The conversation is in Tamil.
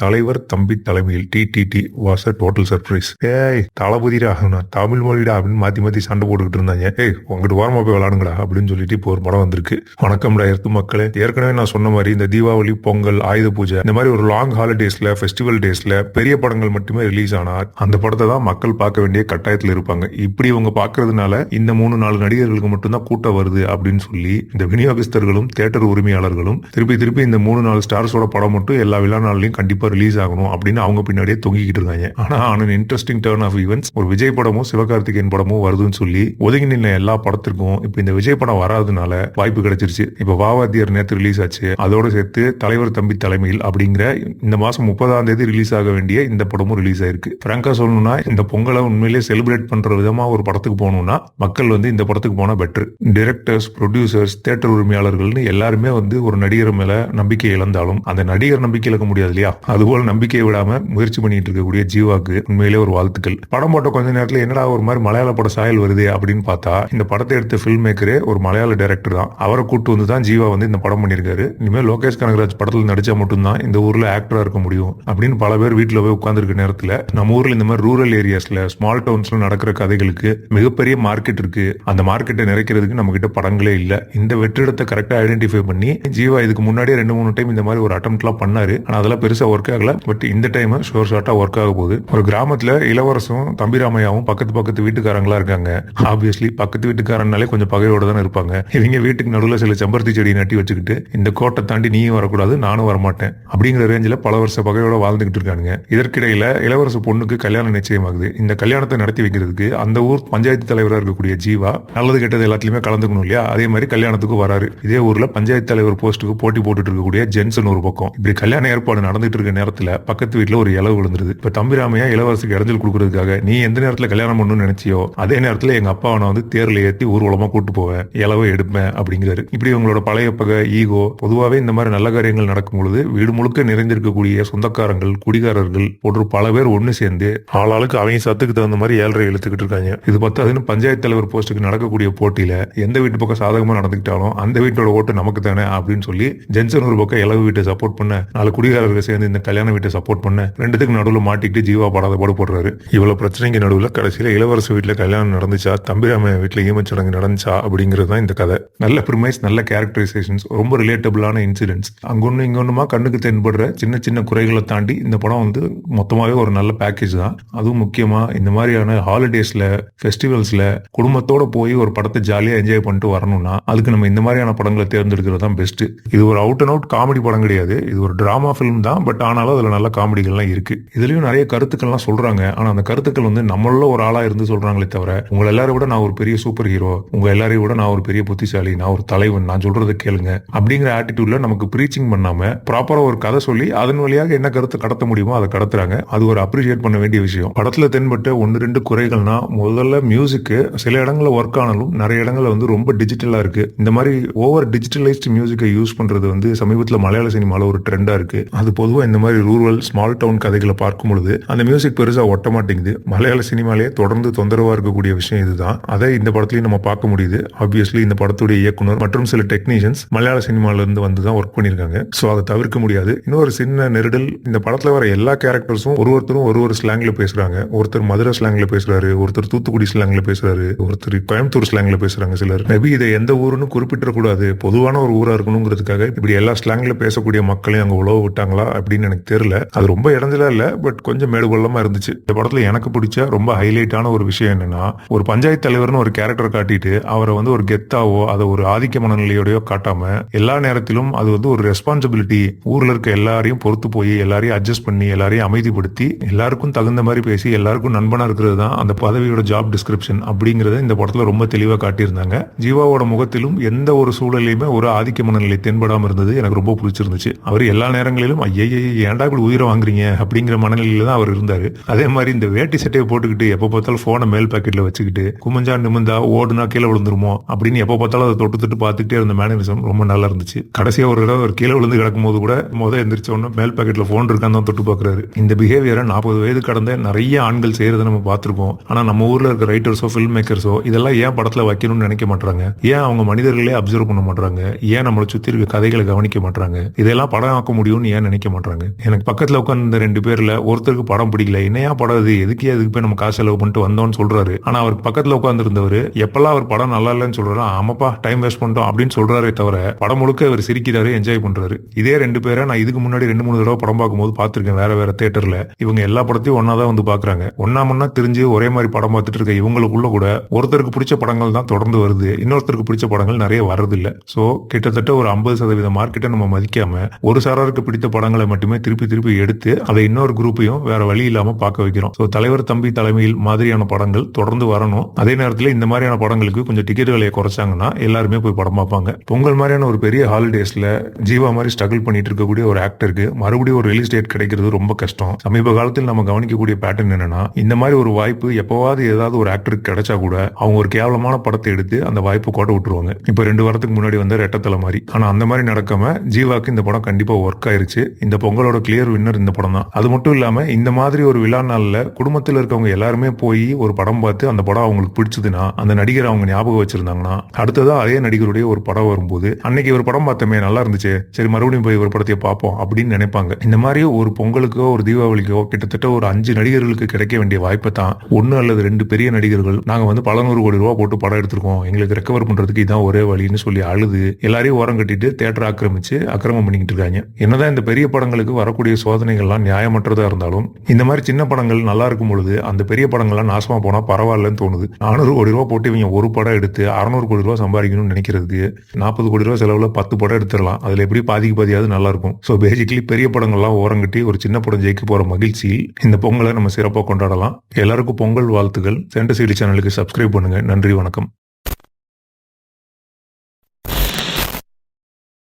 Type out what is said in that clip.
தலைவர் தம்பி தலைமையில் TTT was a total surprise. தளபதிடா தமிழ் மொழிடா அப்படின்னு மாத்தி மாத்தி சண்டை போட்டுக்கிட்டு இருந்தாங்க. உங்ககிட்ட ஓரமா போய் விளாடுங்கடா அப்படின்னு சொல்லிட்டு இப்போ ஒரு படம் வந்திருக்கு. வணக்கம்டா எர்த்து மக்களே. ஏற்கனவே நான் சொன்ன மாதிரி இந்த தீபாவளி, பொங்கல், ஆயுத பூஜை இந்த மாதிரி ஒரு லாங் ஹாலிடேஸ்ல, ஃபெஸ்டிவல் டேஸ்ல பெரிய படங்கள் மட்டுமே ரிலீஸ் ஆனா அந்த படத்தை தான் மக்கள் பார்க்க வேண்டிய கட்டாயத்தில் இருப்பாங்க. இப்படி இவங்க பாக்குறதுனால இந்த 3-4 நடிகர்களுக்கு மட்டும்தான் கூட்டம் வருது அப்படின்னு சொல்லி இந்த விநியோகஸ்தர்களும் தியேட்டர் உரிமையாளர்களும் திருப்பி இந்த 3-4 ஸ்டார்ஸோட படம் மட்டும் எல்லா விழா நாள்லயும் கண்டிப்பா ரிலீஸ் ஆகணும் அப்படின்னு அவங்க பின்னாடியே தொங்கிக்கிட்டு இருக்காங்க. ஆனா இன்ட்ரெஸ்டிங் டர்ன் ஆஃப் ஈவென்ட்ஸ் ஒரு விஜய் படமும் சிவகார்த்திகேயன் படமும் வருதுன்னு சொல்லி ஒதுங்கி நின்ன எல்லா படத்திற்கும் இப்ப இந்த விஜய் படம் வராதனால வாய்ப்பு கிடைச்சிருச்சு. இப்ப வாவாத்தியர் நேற்று ரிலீஸ் ஆச்சு. அதோட சேர்த்து தலைவர் தம்பி தலைமையில் அப்படிங்கிற இந்த மாசம் 30ஆம் தேதி ரிலீஸ் ஆக வேண்டிய இந்த படமும் ரிலீஸ் ஆயிருக்கு. பிராங்கா சொல்லணும்னா இந்த பொங்கலை உண்மையிலேயே செலிப்ரேட் பண்ற விதமா ஒரு படத்துக்கு போகணும்னா மக்கள் இந்த படத்துக்கு போனா பெட்டர். டைரக்டர்ஸ், ப்ரொடியூசர்ஸ், தியேட்டர் உரிமையாளர்கள்னு எல்லாருமே ஒரு நடிகர் மேல நம்பிக்கை இழந்தாலும் அந்த நடிகர் நம்பிக்கை இழக்க முடியாது இல்லையா? அதுபோல நம்பிக்கையை விடாம முயற்சி பண்ணிட்டு இருக்கக்கூடிய ஜீவாக்கு உண்மையிலே ஒரு வாழ்த்துக்கள். படம் போட்ட கொஞ்ச நேரத்துல என்னடா ஒரு மாதிரி மலையாள பட சாயல் வருது அப்படின்னு பார்த்தா இந்த படத்தை எடுத்த பிலிம் மேக்கரே ஒரு மலையாள டைரக்டர் தான். அவரை கூட்டு வந்து தான் ஜீவா இந்த படம் பண்ணிருக்காரு. இனிமேல் லோகேஷ் கனகராஜ் படத்துல நடிச்சா மட்டும்தான் இந்த ஊர்ல ஆக்டரா இருக்க முடியும் அப்படின்னு பல பேர் வீட்டுல போய் உட்கார்ந்து இருக்க நேரத்துல நம்ம ஊர்ல இந்த மாதிரி ரூரல் ஏரியாஸ்ல, ஸ்மால் டவுன்ஸ்ல நடக்கிற கதைகளுக்கு மிகப்பெரிய மார்க்கெட் இருக்கு. அந்த மார்க்கெட்டை நிறைக்கிறதுக்கு நம்ம கிட்ட படங்களே இல்ல. இந்த வெற்றிடத்தை கரெக்டா ஐடென்டிஃபை பண்ணி ஜீவா இதுக்கு முன்னாடியே 2-3 டைம் இந்த மாதிரி ஒரு அட்டெம்ப்ட் எல்லாம் பண்ணாரு. ஆனா அதெல்லாம் பெருசா ஒர்க் ஆகல. பட் இந்த டைம் ஷோர் ஷார்ட்டா ஒர்க் ஆக போகுது. ஒரு கிராமத்துல இளவரசும் தம்பிராமையாவும் பக்கத்து வீட்டுக்காரங்களா இருக்காங்க. ஆப்வியஸ்லி பக்கத்து வீட்டுக்காரனாலே கொஞ்சம் பகையோட தானே இருப்பாங்க. இவங்க வீட்டுக்கு நடுவில் சில செம்பருத்தி செடி நட்டி வச்சுக்கிட்டு இந்த கோட்டை தாண்டி நீயும் வரக்கூடாது, நானும் வரமாட்டேன் அப்படிங்கிற ரேஞ்சில் பல வருஷ பகையோட வாழ்ந்துகிட்டு இருக்காங்க. இதற்கிடையில இளவரசு பொண்ணுக்கு கல்யாணம் நிச்சயமாகுது. இந்த கல்யாணத்தை நடத்தி வைக்கிறதுக்கு அந்த ஊர் பஞ்சாயத்து தலைவராக இருக்கக்கூடிய ஜீவா நல்லது கெட்டது எல்லாத்துலயுமே கலந்துக்கணும் இல்லையா? அதே மாதிரி கல்யாணத்துக்கு வராரு. இதே ஊர்ல பஞ்சாயத்து தலைவர் போஸ்ட்டுக்கு போட்டி போட்டுட்டு இருக்கக்கூடிய ஜென்சன் ஒரு பக்கம். இப்படி கல்யாண ஏற்பாடு நடந்துட்டு இருக்க நேரத்துல பக்கத்து வீட்டுல ஒரு இலவு விழுந்துருது. இப்ப தம்பிராமையா இளவரசுக்கு இடைஞ்சல் கொடுக்கறதுக்காக நீ எந்த நேரத்துல கல்யாணம் பண்ணணும்னு நினைச்சியோ அதே நேரத்துல எங்க அப்பா அவனை தேர்ல ஏத்தி ஊர்வலமா கூட்டு போவேன், இலவை எடுப்பேன் அப்படிங்கிறாரு. இப்படி உங்களோட பழைய பகை, ஈகோ, பொதுவாவே இந்த மாதிரி நல்ல காரியங்கள் நடக்கும் பொழுது வீடு முழுக்க நிறைந்திருக்கக்கூடிய சொந்தக்காரங்கள், குடிகாரர்கள் போன்று பல பேர் ஒண்ணு சேர்ந்து ஆளாளுக்கு அவங்க சத்துக்கு தகுந்த மாதிரி 7.5 இழுத்துக்கிட்டு இருக்காங்க. இது பத்தாதுன்னு பஞ்சாயத்து தலைவர் போஸ்ட்டுக்கு நடக்கக்கூடிய போட்டியில எந்த வீட்டு பக்கம் சாதகமா நடந்துக்கிட்டாலும் அந்த வீட்டோட ஓட்டு நமக்கு தானே அப்படின்னு சொல்லி ஜென்சன் ஒரு பக்கம் இலவு வீட்டை சப்போர்ட் பண்ண, 4 குடிகாரர்கள் சேர்ந்து இந்த கல்யாண வீட்டை சப்போர்ட் பண்ண, ரெண்டுத்துக்கு நடுவில் மாட்டிக்கிட்டு ஜீவா படாத பாடு போடுறாரு. இவ்வளவு பிரச்சனைக்கு நடுவில் கடைசியில இளவரசு வீட்டுல கல்யாணம் நடந்துச்சா, தம்பிராமையா வீட்டுல ஈமச்சடங்கு நடந்துச்சா அப்படிங்கிறது தான் இந்த கதை. நல்ல பிரிமைஸ், நல்ல கேரக்டரைசேஷன்ஸ், ரொம்ப ரிலேட்டபிளான இன்சிடென்ட்ஸ், அங்கொன்னு இங்கொன்னுமா கண்ணுக்கு தென்படுற சின்ன சின்ன குறைகளை தாண்டி இந்த படம் மொத்தமாவே ஒரு நல்ல பேக்கேஜ் தான். அதுவும் முக்கியமா இந்த மாதிரியான ஹாலிடேஸ்ல, ஃபெஸ்டிவல்ஸ்ல குடும்பத்தோட போய் ஒரு படத்தை ஜாலியா என்ஜாய் பண்ணிட்டு வரணும்னா அதுக்கு நம்ம இந்த மாதிரியான படங்களை தேர்ந்தெடுக்கிறது தான் பெஸ்ட். இது ஒரு அவுட் அண்ட் அவுட் காமெடி படம் கிடையாது. இது ஒரு டிராமா பிலிம் தான். பட் ஆனாலும் அதுல நல்ல காமெடிகள்லாம் இருக்கு. இதுலயும் நிறைய கருத்துக்கள்லாம் சொல்றாங்க. ஆனா அந்த கருத்துக்கள் நம்மள ஒரு ஆளா இருந்து சொல்றாங்களே தவிர உங்களை எல்லாரும் விட நான் ஒரு பெரிய சூப்பர் ஹீரோ, உங்க எல்லாரையும் விட நான் ஒரு பெரிய புத்திசாலி, நான் ஒரு தலைவன், நான் சொல்றதை கேளுங்க அப்படிங்கிற ஆட்டிடியூட்ல நமக்கு பிரீச்சிங் பண்ணாம ப்ராப்பரா ஒரு கதை சொல்லி அதன் வழியாக என்ன கருத்து கடத்த முடியுமோ அதை கடத்துறாங்க. அது ஒரு அப்ரிஷியேட் பண்ண வேண்டிய விஷயம். படத்துல தென்பட்ட 1-2 குறைகள்னா, முதல்ல மியூசிக் சில இடங்கள்ல ஒர்க் ஆனாலும் நிறைய இடங்கள்ல ரொம்ப டிஜிட்டலா இருக்கு. இந்த மாதிரி ஓவர் டிஜிட்டலைஸ்ட் மியூசிக்கை யூஸ் பண்றது சமீபத்தில் மலையாள சினிமால ஒரு ட்ரெண்டா இருக்கு. அது பொதுவா இந்த மாதிரி ரூரல், ஸ்மால் டவுன் கதைகளை பார்க்கும் பொழுது அந்த மியூசிக் பெருசா ஒட்ட மாட்டேங்குது. மலையாள சினிமாலேயே தொடர்ந்து தொந்தரவா இருக்கக்கூடிய விஷயம் இதுதான். அதை இந்த படத்துலயும் நம்ம பார்க்க முடியுது. ஆப்வியஸ்லி இந்த படத்துடைய இயக்குனர் மற்றும் சில டெக்னீஷியன்ஸ் மலையாள சினிமால இருந்து வந்துதான் ஒர்க் பண்ணிருக்காங்க. சோ அதை தவிர்க்க முடியாது. இன்னொரு சின்ன நெருடல், இந்த படத்துல வர எல்லா கேரக்டர்ஸும் ஒருத்தரும் ஒரு ஸ்லாங்ல பேசுறாங்க. ஒருத்தர் மதுரை ஸ்லாங்ல பேசுறாரு, ஒருத்தர் தூத்துக்குடி ஸ்லாங்ல பேசுறாரு, ஒருத்தர் கோயம்புத்தூர் ஸ்லாங்ல பேசுறாங்க. சிலர் மேபி இதை எந்த ஊருன்னு குறிப்பிட்டக்கூடாது, பொதுவான ஒரு ஊரா இருக்கணுங்கிறதுக்காக இப்படி எல்லா ஸ்லாங்ல பேசக்கூடிய மக்களையும் அங்க உழவு விட்டாங்களா அப்படின்னு எனக்கு தெரியல. அது ரொம்ப இடைஞ்சலா இல்ல, பட் கொஞ்சம் மேடுபள்ளமா இருந்துச்சு. இந்த படத்துல எனக்கு பிடிச்ச ரொம்ப ஹைலைட்டான ஒரு விஷயம் என்னன்னா, ஒரு பஞ்சாயத்து தலைவர்னு ஒரு கேரக்டர் காட்டிட்டு அவரை ஒரு கெத்தாவோ அதை ஒரு ஆதிக்க மனநிலையோடயோ காட்டாம எல்லா நேரத்திலும் அது ஒரு ரெஸ்பான்சிபிலிட்டி, ஊர்ல இருக்க எல்லாரையும் பொறுத்து போய் எல்லாரையும் அட்ஜஸ்ட் பண்ணி எல்லாரையும் அமைதிப்படுத்தி எல்லாருக்கும் தகுந்த மாதிரி பேசி எல்லாருக்கும் நண்பனா இருக்கிறது தான் அந்த பதவியோட ஜாப் டிஸ்கிரிப்ஷன் அப்படிங்கறத இந்த படத்துல ரொம்ப தெளிவா காட்டியிருந்தாங்க. ஜீவாவோட முகத்திலும் எந்த ஒரு சூழலையுமே ஒரு ஆதிக்க மனநிலை தென்படாம இருந்தது. எனக்கு ரொம்ப பிடிச்சிருந்துச்சு. அவர் எல்லா நேரங்களிலும் ஏன்டா இப்படி உயிரை வாங்குறீங்க அப்படிங்கிற மனநிலையில தான் அவர் இருந்தாரு. அதே மாதிரி இந்த வேட்டி சட்டையை போட்டுக்கிட்டு எப்ப பார்த்தாலும் போனை மேல் பாக்கெட்ல வச்சுக்கிட்டு குமிஞ்சா நிமிந்தா ஓடுனா கீழே விழுந்துருமோ அப்படின்னு எப்ப பார்த்தாலும் அதை தொட்டு பார்த்துட்டே இருந்த மேனரிசம் ரொம்ப நல்லா இருந்துச்சு. கடைசியா ஒரு தடவை கீழே விழுந்து கிடக்கும் போது கூட எந்திரிச்ச உடனே மேல் பாக்கெட்ல போன் இருக்கான்னு தான் தொட்டு பாக்குறாரு. இந்த பிஹேவியரை 40 வயது கடந்த நிறைய ஆண்கள் செய்யறதை நம்ம பார்த்திருக்கோம். ஆனா நம்ம ஊர்ல இருக்க ரைட்டர்ஸோ, பிலிம் மேக்கர்ஸோ இதெல்லாம் ஏன் படத்துல வைக்கணும்னு நினைக்க மாட்டாங்க? ஏன் அவங்க மனிதர்களே அப்சர்வ் பண்ண மாட்டாங்க? ஏன் நம்மளை சுத்தி இருக்க கதைகளை கவனிக்க மாட்டாங்க? இதெல்லாம் படம் ஆக்க முடியும்னு ஏன் நினைக்க மாட்டாங்க? சொல்றாரு. எனக்கு பக்கத்துல உட்கார்ந்து இந்த 2 பேர்ல ஒருத்தருக்கு படம் பிடிக்கல. என்னையா படம் இது, எதுக்கு போய் நம்ம காசு செலவு பண்ணிட்டு வந்தோம்னு சொல்றாரு. ஆனா அவருக்கு பக்கத்துல உட்கார்ந்து இருந்தவர் எப்பெல்லாம் அவர் படம் நல்லா இல்லைன்னு சொல்றாரு, ஆமாப்பா டைம் வேஸ்ட் பண்ணிட்டோம் அப்படின்னு சொல்றாரே தவிர படம் முழுக்க அவர் சிரிக்கிறாரு, என்ஜாய் பண்றாரு. இதே 2 பேரை நான் இதுக்கு முன்னாடி 2-3 தடவை படம் பார்க்கும்போது பார்த்திருக்கேன் வேற தியேட்டர்ல. இவங்க எல்லா படத்தையும் ஒன்னாதான் வந்து பாக்குறாங்க. ஒன்னா தெரிஞ்சு ஒரே மாதிரி படம் பார்த்துட்டு இருக்க இவங்களுக்குள்ள கூட ஒருத்தருக்கு பிடிச்ச படங்கள் தான் தொடர்ந்து வருது, இன்னொருத்தருக்கு பிடிச்ச படங்கள் நிறைய வர்றது இல்ல. சோ கிட்டத்தட்ட ஒரு 50% மார்க்கெட்டை நம்ம மதிக்காம ஒரு சாராருக்கு பிடித்த படங்களை மட்டுமே திருப்பி எடுத்து அதை இன்னொரு குரூப்பையும் வேற வழி இல்லாம பார்க்க வைக்கிறோம். சோ தலைவர் தம்பி தலைமையில் மாதிரியான படங்கள் தொடர்ந்து வரணும். அதே நேரத்தில் இந்த மாதிரியான படங்களுக்கு கொஞ்சம் டிக்கெட் விலையை குறைச்சாங்கன்னா எல்லாருமே போய் படம் பார்ப்பாங்க. பொங்கல் மாதிரியான ஒரு பெரிய ஹாலிடேஸ்ல ஜீவா மாதிரி ஸ்ட்ரகிள் பண்ணிட்டு இருக்கக்கூடிய ஒரு ஆக்டருக்கு மறுபடியும் ஒரு ரிலீஸ் டேட் கிடைக்கிறது ரொம்ப கஷ்டம். சமீப காலத்தில் நம்ம கவனிக்கக்கூடிய பேட்டர்ன் என்னன்னா, இந்த மாதிரி ஒரு வாய்ப்பு எப்பவாவது ஏதாவது ஒரு ஆக்டருக்கு கிடைச்சா கூட அவங்க ஒரு கேவலமான படத்தை எடுத்து அந்த வாய்ப்பு கோட்டை விட்டுருவாங்க. இப்ப 2 வாரத்துக்கு முன்னாடி வந்த ரெட்டத்தலை மாதிரி. ஆனா அந்த மாதிரி நடக்காம ஜீவாக்கு இந்த படம் கண்டிப்பா ஒர்க் ஆயிருச்சு. இந்த பொங்கலோட கிளியர் வின்னர் இந்த படம் தான். அது மட்டும் இல்லாம இந்த மாதிரி ஒரு விழா நாள்ல குடும்பத்தில் இருக்கவங்க எல்லாருமே போய் ஒரு படம் பார்த்து அந்த படம் அவங்களுக்கு பிடிச்சதுன்னா அந்த நடிகர் அவங்க ஞாபகம் வச்சிருந்தாங்கன்னா அடுத்ததா அதே நடிகருடைய ஒரு படம் வரும்போது அன்னைக்கு ஒரு படம் பார்த்தமே நல்லா இருந்துச்சு, சரி மறுபடியும் போய் ஒரு படத்தையே பார்ப்போம் அப்படின்னு நினைப்பாங்க. இந்த மாதிரி ஒரு பொங்கலுக்கோ ஒரு தீபாவளிக்கோ கிட்டத்தட்ட ஒரு 5 நடிகர்களுக்கு கிடைக்க வேண்டிய வாய்ப்பை தான் 1 அல்லது 2 பெரிய நடிகர்கள் நாங்க வந்து பல 100 கோடி ரூபாய் போட்டு படம் எடுத்திருக்கோம், எங்களுக்கு ரெக்கவர் பண்றதுக்கு இதான் ஒரே வழின்னு சொல்லி அழுது எல்லாரையும் ஓரம் கட்டிட்டு தியேட்டர் ஆக்கிரமிச்சு அக்கிரமம் பண்ணிக்கிட்டு இருக்காங்க. என்னதான் இந்த பெரிய படங்களுக்கு வரக்கூடிய சோதனைகள்லாம் நியாயமற்றதா இருந்தாலும் இந்த மாதிரி சின்ன படங்கள் நல்லா இருக்கும் பொழுது அந்த பெரிய படங்கள்லாம் நாசமா போனா பரவாயில்லன்னு தோணுது. 400 கோடி ரூபாய் போட்டு இவங்க ஒரு படம் எடுத்து 600 கோடி ரூபாய் சம்பாதிக்கணும்னு நினைக்கிறதுக்கு 40 கோடி ரூபாய் செலவுல 10 படம் எடுத்துடலாம். அதுல எப்படி பாதியாவது நல்லா இருக்கும். சோ பேசிக்கலி பெரிய படங்கள்லாம் ஓரங்கட்டி ஒரு சின்ன படம் ஜெயிக்க போற மகிழ்ச்சியில் இந்த பொங்கலை நம்ம சிறப்பாக கொண்டாடலாம். எல்லாருக்கும் பொங்கல் வாழ்த்துக்கள். சென்டர் சிடி சேனலுக்கு சப்ஸ்கிரைப் பண்ணுங்க. நன்றி, வணக்கம்.